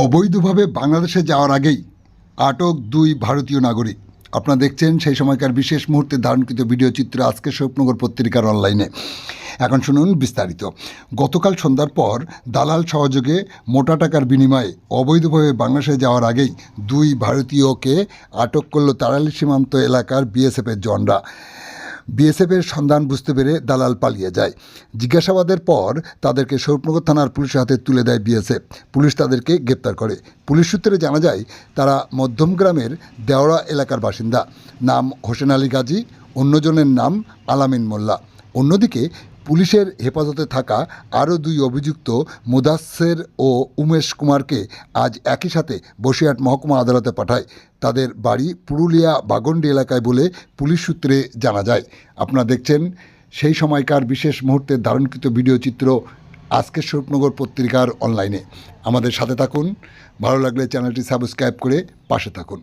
অবৈধভাবে বাংলাদেশে যাওয়ার আগেই আটক দুই ভারতীয় নাগরিক। আপনারা দেখছেন সেই সময়কার বিশেষ মুহূর্তে ধারণকৃত ভিডিও চিত্র আজকের স্বপ্নগর পত্রিকার অনলাইনে। এখন শুনুন বিস্তারিত। গতকাল সন্ধ্যার পর দালাল সহযোগে মোটা টাকার বিনিময়ে অবৈধভাবে বাংলাদেশে যাওয়ার আগেই দুই ভারতীয়কে আটক করল তাড়াইল সীমান্ত এলাকার বিএসএফের জওয়ানরা। বিএসএফের সন্ধান বুঝতে পেরে দালাল পালিয়ে যায়। জিজ্ঞাসাবাদের পর তাদেরকে স্বরূপনগর থানার পুলিশের হাতে তুলে দেয় বিএসএফ। পুলিশ তাদেরকে গ্রেপ্তার করে। পুলিশ সূত্রে জানা যায় তারা মধ্যমগ্রামের দেওড়া এলাকার বাসিন্দা। নাম হোসেন আলী গাজী, অন্যজনের নাম আলামিন মোল্লা। অন্যদিকে পুলিশের হেফাজতে থাকা আরও দুই অভিযুক্ত মুদাসের ও উমেশ কুমারকে আজ একই সাথে বসিরহাট মহকুমা আদালতে পাঠায়। তাদের বাড়ি পুরুলিয়া বাগন্ডি এলাকায় বলে পুলিশ সূত্রে জানা যায়। আপনারা দেখছেন সেই সময়কার বিশেষ মুহূর্তের ধারণকৃত ভিডিও চিত্র আজকের স্বরূপনগর পত্রিকার অনলাইনে। আমাদের সাথে থাকুন, ভালো লাগলে চ্যানেলটি সাবস্ক্রাইব করে পাশে থাকুন।